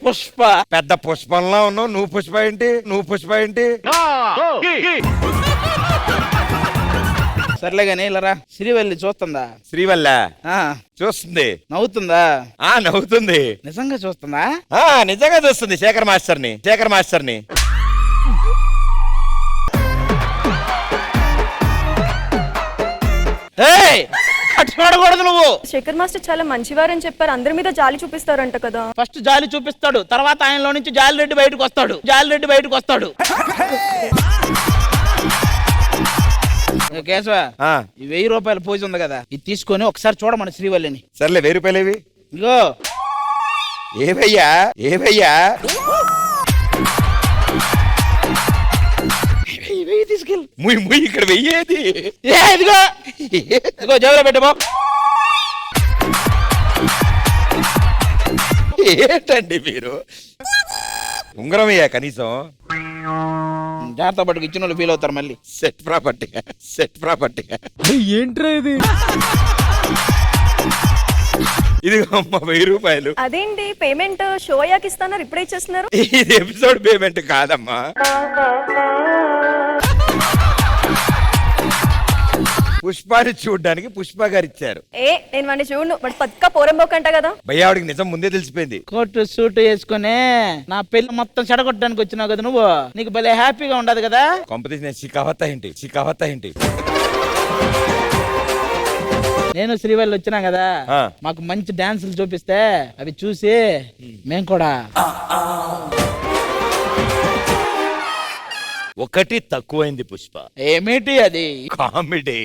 పుష్ప. పెద్ద పుష్పంలా ఉన్నావు. నువ్వు పుష్ప ఏంటి? సర్లే గానీ ఇలారా. శ్రీవల్లి చూస్తుందా? శ్రీవల్ల చూస్తుంది. నవ్వుతుందా? నవ్వుతుంది. నిజంగా చూస్తుందా? నిజంగా చూస్తుంది. శేఖర్ మాస్టర్ని చూడకూడదు నువ్వు. శేఖర్ మాస్టర్ చాలా మంచివారని చెప్పారు. అందరి మీద జాలి చూపిస్తారంట కదా. ఫస్ట్ జాలి చూపిస్తాడు, తర్వాత ఆయనలో నుంచి జాలిరెడ్డి బయటకు వస్తాడు. కేశవ, ఈ 1000 రూపాయల పూజ ఉంది కదా, ఇది తీసుకొని ఒకసారి చూడమని శ్రీవల్లిని. సర్లే, 1000 రూపాయలు ఏవి? ఇగో. ఏవయ్యా? తీసుకెళ్ళి ముయ్ ఇక్కడ వెయ్యేది. ఇదిగో జేబులో పెట్టబో. ఏంటండి మీరు? ఉంగరం అయ్యా కనీసం. జాగ్రత్త పట్టుకు ఇచ్చిన వాళ్ళు ఫీల్ అవుతారు మళ్ళీ. సెట్ ప్రాపర్టీగా ఏంట్రా ఇది? ఇది 1000 రూపాయలు. అదేంటి పేమెంట్ షో అయ్యాక ఇస్తాన్నారు, ఇప్పుడే ఇచ్చేస్తున్నారు? ఇది ఎపిసోడ్ పేమెంట్ కాదమ్మా. పుష్పాన్ని చూడడానికి పుష్ప గారు ఇచ్చారు. నేను వాడిని చూడు, వాడు పక్క పోరంబోకంట కదా. భయ్యాడికి నిజం ముందే తెలిసిపోయింది. కోటు సూట్ వేసుకుని నా పెళ్లి మొత్తం చెడగొట్టడానికి వచ్చినావు కదా నువ్వు. నీకు భలే హ్యాపీగా ఉండదు కదా? కాంపిటీషన్ చికావత్తా ఏంటి? నేను శ్రీవల్లి వచ్చినా కదా, మాకు మంచి డాన్సులు చూపిస్తే అవి చూసి మేం కూడా. ఒకటి తక్కువైంది పుష్ప. ఏమిటి అది? కామెడీ.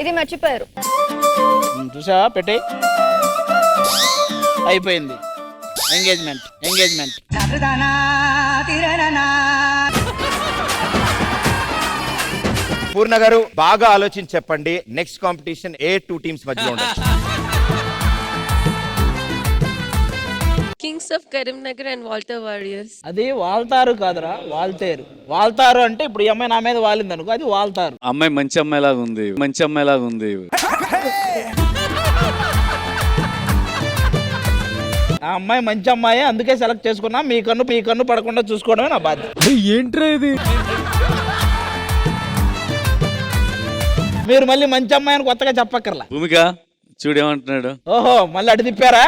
ఇది మర్చిపోయారు. చూసావా? పెట్టి అయిపోయింది. ఎంగేజ్మెంట్. పూర్ణ గారు బాగా ఆలోచించి చెప్పండి. నెక్స్ట్ కాంపిటీషన్ ఏ 2 టీమ్స్ మధ్యలో ఉండొచ్చు? Kings of Karimnagar and Walter warriors. అది వాల్తారు కాదురా, వాల్తారు అంటే ఇప్పుడు ఈ అమ్మాయి నా మీద వాలింది అనుకో, అది వాల్తారు. అమ్మాయి మంచి అమ్మాయిలాగా ఉంది. ఆ అమ్మాయి మంచి అమ్మాయి, అందుకే సెలెక్ట్ చేసుకున్నా. మీ కన్ను పడకుండా చూసుకోవడమే నా బాధ్యత. ఏంట్రా ఇది? మీరు మళ్ళీ మంచి అమ్మాయి అని కొత్తగా చెప్పక్కర్లా. భూమిక చూడేమంటున్నాడు. ఓహో, మళ్ళీ అడి తిప్పారా?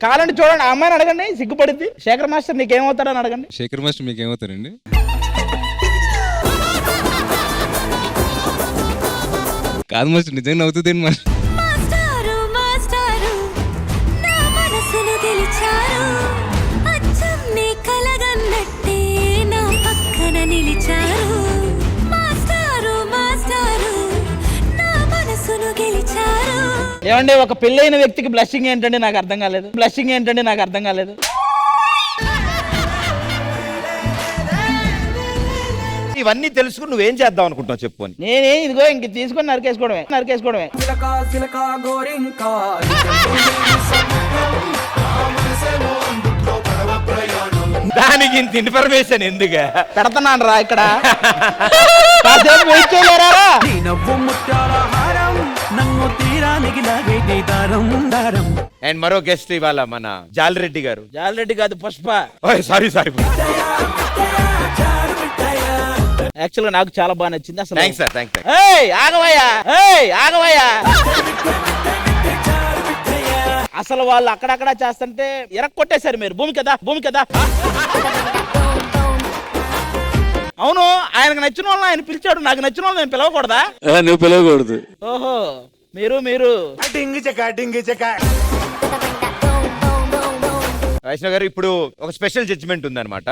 కాలండి చూడండి, ఆ అమ్మాయిని అడగండి, సిగ్గుపడింది. శేఖర్ మాస్టర్ నీకేమవుతాడని అడగండి. శేఖర్ మాస్టర్ మీకేమవుతారండి? కాదు మాస్టర్, నిజంగా అవుతుంది మాస్టర్. ఏమండి, ఒక పెళ్ళైన వ్యక్తికి బ్లషింగ్ ఏంటండి నాకు అర్థం కాలేదు. ఇవన్నీ తెలుసుకుని నువ్వేం చేద్దాం అనుకుంటున్నావు చెప్పు. నేనే ఇదిగో ఇంక తీసుకొని నరికేసుకోవడమే. దానికి ఇంత ఇన్ఫర్మేషన్ ఎందుకు పెడతాను రా ఇక్కడ. అండ్ మరో గెస్ట్ ఇవాళ మన జాలిరెడ్డి గారు. జాలిరెడ్డి కాదు, పుష్ప. సారీ యాక్చువల్గా నాకు చాలా బాగా నచ్చింది అసలు. థాంక్స్. ఆగవయ్యా. అసలు వాళ్ళు అక్కడక్కడ చేస్తుంటే ఎరక్కొట్టేశారు మీరు. భూమి కదా. అవును, ఆయనకు నచ్చిన వాళ్ళని ఆయన పిలిచాడు, నాకు నచ్చిన వాళ్ళు నేను పిలవకూడదా? నువ్వు పిలవకూడదు. ఓహో, మీరు వైష్ణవ్ గారు, ఇప్పుడు ఒక స్పెషల్ జడ్జిమెంట్ ఉందన్నమాట.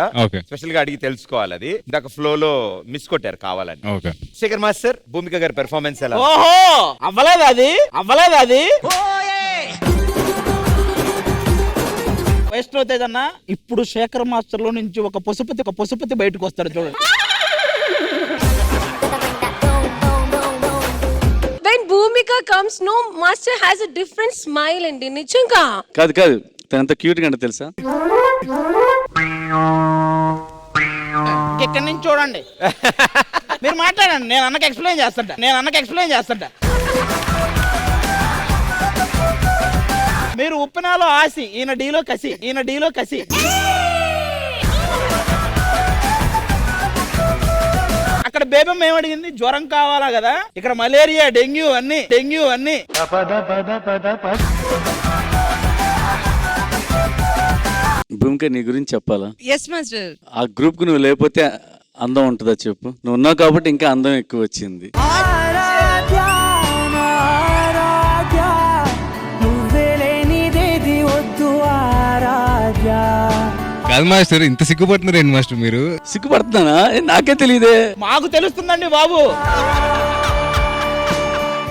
స్పెషల్ గా అడిగి తెలుసుకోవాలి. అది ఇందాక ఫ్లో లో మిస్ కొట్టారు కావాలని. శేఖర్ మాస్టర్, భూమిక గారి పెర్ఫార్మెన్స్ ఎలా? ఓహో, అవ్వలేదు అది. వైష్ణవ్ తేజ్ అన్న, ఇప్పుడు శేఖర్ మాస్టర్ లో నుంచి ఒక పశుపతి బయటకు వస్తాడు చూడండి. comes, no, master has a different smile and నిజంగా. కాదు కాదు తను ఎంత క్యూట్ గా అంటే తెలుసా? ఇక్కడి నుంచి చూడండి. మీరు మాట్లాడండి, నేను అన్నకి ఎక్స్ప్లెయిన్ చేస్తుంటా. మీరు ఉప్పినాలో ఆసి, ఈయన డీలో కసి. అక్కడ బేబమ్మ ఏమడిగింది? జ్వరం కావాలా కదా, ఇక్కడ మలేరియా, డెంగ్యూ అన్ని. భూమిక నీ గురించి చెప్పాలా? Yes master. ఆ గ్రూప్ కు నువ్వు లేకపోతే అందం ఉంటుందా చెప్పు? నువ్వు ఉన్నావు కాబట్టి ఇంకా అందం ఎక్కువ వచ్చింది. కాదు మాస్టర్, ఇంత సిగ్గుపడుతున్నారు ఏంటి మాస్టర్ మీరు? సిగ్గుపడుతున్నానా? నాకే తెలియదే. మాకు తెలుస్తుందండి బాబు.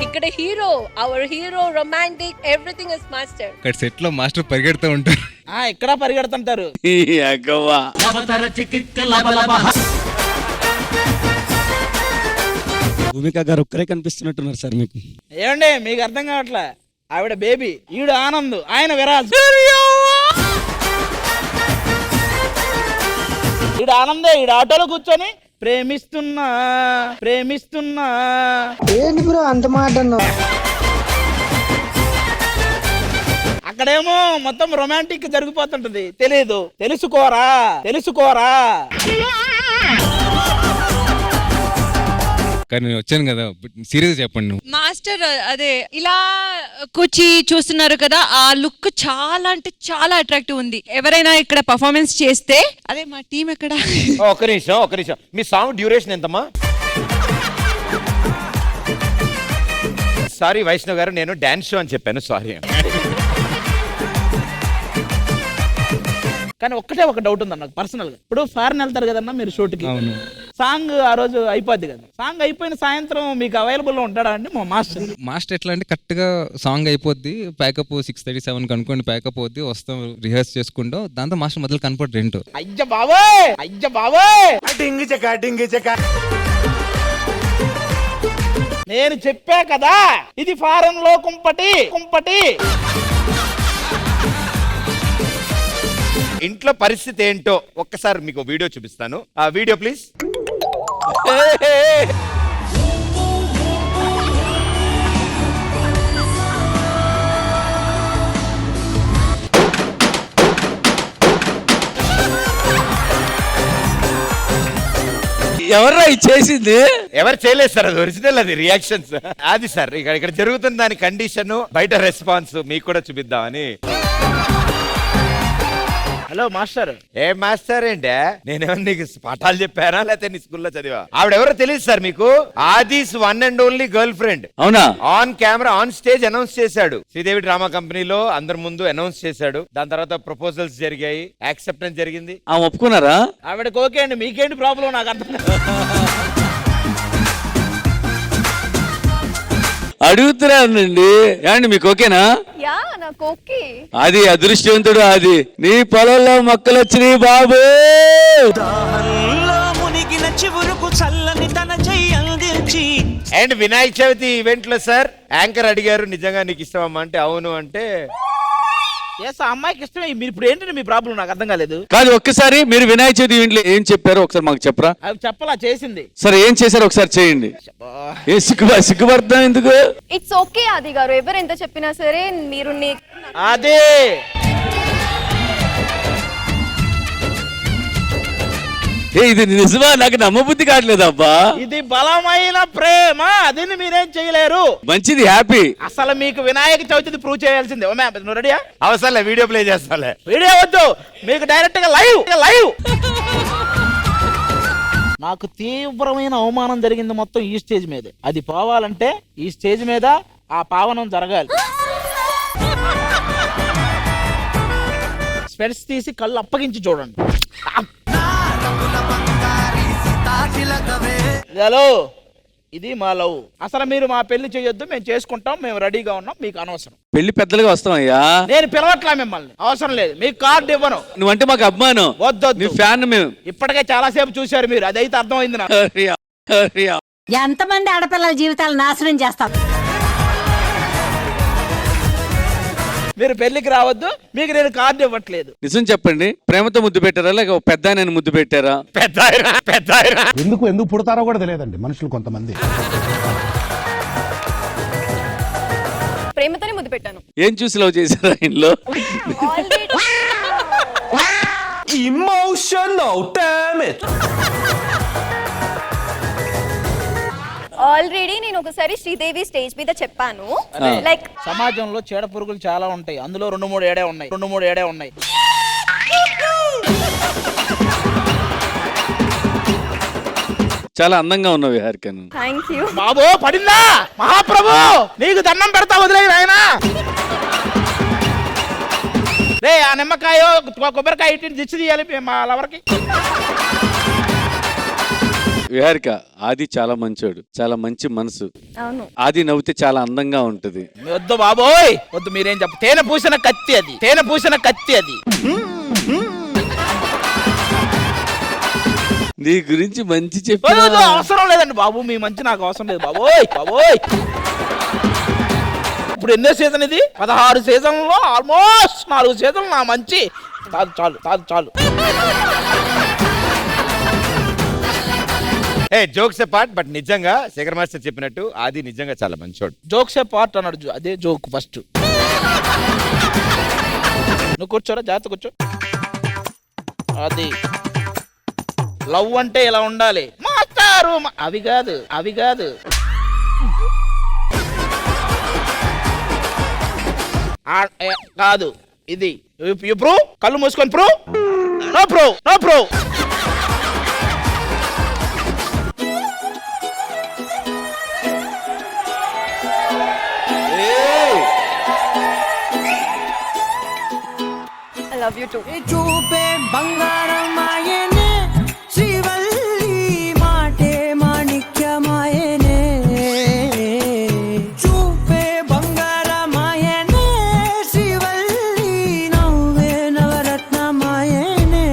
ఇక్కడ hero, our hero, romantic, everything is master. ఇక్కడ సెట్ లో మాస్టర్ పరిగెడుతూ ఉంటారు. ఇక్కడ పరిగెడుతుంటారు. ఈ అగ్గవ్వా. భూమిక గారు ఒక్కరే కనిపిస్తున్నట్టున్నారు సార్ మీకు. ఏమండి మీకు అర్థం కావట్లే? ఆవిడ బేబీ, ఈడు ఆనంద్, ఆయన విరాజ్. ఈడు ఆనందే, ఈడు ఆటోలో కూర్చొని ప్రేమిస్తున్నా ఏంటి బ్రో అంత మాట అన్నావు? అక్కడేమో మొత్తం రొమాంటిక్ జరిగిపోతుంటది. తెలీదు, తెలుసుకోరా. కానీ నేను వచ్చాను కదా, సీరియస్ చెప్పండి నువ్వు. మాస్టర్ అదే ఇలా కూర్చి చూస్తున్నారు కదా, ఆ లుక్ చాలా అంటే చాలా అట్రాక్టివ్ ఉంది. ఎవరైనా ఇక్కడ పర్ఫార్మెన్స్ చేస్తే అదే మా టీం ఎక్కడ. ఒక్క నిమిషం. మీ సాంగ్ డ్యూరేషన్ ఎంతమ్మా? సారీ వైష్ణవ్ గారు, నేను డాన్స్ షో అని చెప్పాను, సారీ. కానీ ఒక్కటే ఒక డౌట్ ఉంది నాకు పర్సనల్ గా. ఇప్పుడు ఫారెన్ వెళ్తారు కదన్నా మీరు షూట్కి, సాంగ్ ఆ రోజు అయిపోద్ది కదా, సాంగ్ అయిపోయిన సాయంత్రం మీకు అవైలబుల్ లో ఉంటాడా అండి మా మాస్టర్ ఎట్లా అంటే కరెక్ట్ గా సాంగ్ అయిపోద్ది, ప్యాకప్ 6:37 కనుకోండి, ప్యాకప్ అవుద్ది, వస్తాం, రిహర్స్ చేసుకుంటాం, దాంతో మాస్టర్ మొదలు కనపడు రెంట్. అయ్య బాబోయ్ నేను చెప్పా కదా, ఇది ఫారెన్ లో కుంపటి. ఇంట్లో పరిస్థితి ఏంటో ఒక్కసారి మీకు వీడియో చూపిస్తాను. ఆ వీడియో ప్లీజ్. ఎవర్రా ఇది చేసింది? ఎవరు చేయలేదు సార్, అది ఒరిజినల్, అది రియాక్షన్స్. అది సార్ ఇక్కడ జరుగుతున్న దాని కండిషన్, బయట రెస్పాన్స్ మీకు కూడా చూపిద్దామని. Hello master. ఏ మాస్టర్ ఏంటే? నేనేమన్నా నీకు పాఠాలు చెప్పానా లేకపోతే నీ స్కూల్లో చదివా? ఆవిడెవరో తెలియదు సార్ మీకు. ఆదిస్ one and only girl friend. అవునా? On camera on stage announce చేశాడు. శ్రీదేవి డ్రామా కంపెనీలో అందరి ముందు అనౌన్స్ చేశాడు. దాని తర్వాత ప్రపోజల్స్ జరిగాయి, యాక్సెప్టెన్స్ జరిగింది. ఒప్పుకున్నారా? ఆవిడకి ఓకే అండి, మీకేంటి ప్రాబ్లం నాకు అర్థం అడుగుతున్నానండి. ఏమండి మీకు ఓకేనా? యా నాకు ఓకే. అది అదృష్టవంతుడు, అది నీ పొలంలో మొక్కలు వచ్చినాయి బాబు. అండ్ వినాయక చవితి ఈవెంట్ లో సార్ యాంకర్ అడిగారు, నిజంగా నీకు ఇష్టమమ్మా అంటే అవును అంటే, ఎస్ ఆ అమ్మాయికి ఇష్టమే. మీరు ఇప్పుడు ఏంటంటే మీ ప్రాబ్లం నాకు అర్థం కాలేదు. కాదు, ఒక్కసారి మీరు వినాయక చవితి ఇంట్లో ఏం చెప్పారో ఒకసారి మాకు చెప్పరా? అవి చెప్పలా చేసింది. సరే ఏం చేశారో ఒకసారి చేయండి. ఏ సిగ్గుపడతాం ఎందుకు? ఇట్స్ ఓకే ఆది గారు, ఎవరు ఎంత చెప్పినా సరే మీరు అదే ఇది నిజమా? నాకు నమ్మబుద్ధి కావట్లేదు అబ్బా. ఇది బలమైన ప్రేమ, దీన్ని మీరేం చేయలేరు. మంచిది, హ్యాపీ. అసలు మీకు వినాయక చవితి ప్రూవ్ చేయాల్సిందే. నువ్వు రెడీయా? అవసరం వీడియో ప్లే చేస్తాలే. వీడియో వద్దు, మీకు డైరెక్ట్ గా లైవ్. నాకు తీవ్రమైన అవమానం జరిగింది మొత్తం ఈ స్టేజ్ మీద. అది పోవాలంటే ఈ స్టేజ్ మీద ఆ పావనం జరగాలి. స్పెట్స్ తీసి కళ్ళు అప్పగించి చూడండి. హలో, ఇది మా లవ్. అసలు మీరు మా పెళ్లి చేయొద్దు, మేము చేసుకుంటాం, మేము రెడీగా ఉన్నాం, మీకు అనవసరం. పెళ్లి పెద్దలుగా వస్తామయ్యా. నేను పిలవట్లా మిమ్మల్ని, అవసరం లేదు. మీకు కార్డు ఇవ్వను. నువ్వంటే మాకు అభిమానం. వద్దు, నీ ఫ్యాన్ మేము. ఇప్పటికే చాలా సేపు చూశారు మీరు, అదైతే అర్థమైంది నాకు. ఎంతమంది ఆడపిల్లల జీవితాలు నాశనం చేస్తారు. మీరు పెళ్లికి రావద్దు, మీకు నేను కార్డు ఇవ్వట్లేదు. నిజం చెప్పండి, ప్రేమతో ముద్దు పెట్టారా లేక పెద్ద ఆయన ముద్దు పెట్టారా? పెద్ద ఆయన ఎందుకు పుడతారో కూడా తెలియదండి మనుషులు కొంతమంది. ప్రేమతోనే ముద్దు పెట్టాను. ఏం చూసి లవ్ చేశారా ఇంట్లో? ఆల్రెడీ నేను ఒకసారి శ్రీదేవి స్టేజ్ మీద చెప్పాను, లైక్ సమాజంలో చీడ పురుగులు చాలా ఉంటాయి, అందులో 2-3 ఏడే ఉన్నాయి. చాలా అందంగా ఉన్నావు విహారిక. Thank you. బాబో పడిందా మహాప్రభు, నీకు దండం పెడతా, వదిలేయి నాయనా. రే ఆ నిమ్మకాయ కొబ్బరికాయ ఇటు దిచ్చి తీయాలి మా లవర్కి. విహారిక, ఆది చాలా మంచోడు, చాలా మంచి మనసు. అవును. ఆది నవ్వుతే చాలా అందంగా ఉంటది. వద్దు బాబోయ్ వద్దు, మీరేం చెప్ప. తేనె పూసిన కత్తి అది. నీ గురించి మంచి చెప్పి అవసరం లేదండి బాబు, మీ మంచి నాకు అవసరం లేదు బాబోయ్. ఇప్పుడు ఎన్నో సీజన్ ఇది? 16 సీజన్లో ఆల్మోస్ట్ 4 సీజన్లు నా మంచి. చాలు. జోక్స్ పార్ట్, బట్ నిజంగా శేఖర్ మాస్టర్ చెప్పినట్టు ఆది నిజంగా చాలా మంచోడు. జోక్సే పార్ట్ అన్నాడు, అదే జోక్ ఫస్ట్. నువ్వు కూర్చోరా, జాగ్రత్త కూర్చో. అది లవ్ అంటే ఇలా ఉండాలి మాస్టారు. అవి కాదు కాదు ఇది. ప్రూవ్, కళ్ళు మూసుకొని prove. No prove. I love you too. చూపే బంగారమాయనే శ్రీవల్లి మాటే మాణిక్యమాయనే. చూపే బంగారమాయనే శ్రీవల్లి నవ్వే నవరత్నమాయనే.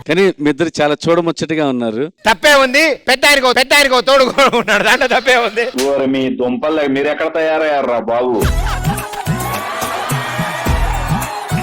కానీ మీ ఇద్దరు చాలా చూడముచ్చటగా ఉన్నారు. తప్పే ఉంది, పెద్ద ఆయనకో తోడు ఉన్నాడు, దాంట్లో తప్పే ఉంది. మీ దుంపలు మీరు ఎక్కడ తయారయ్యారా బాబు?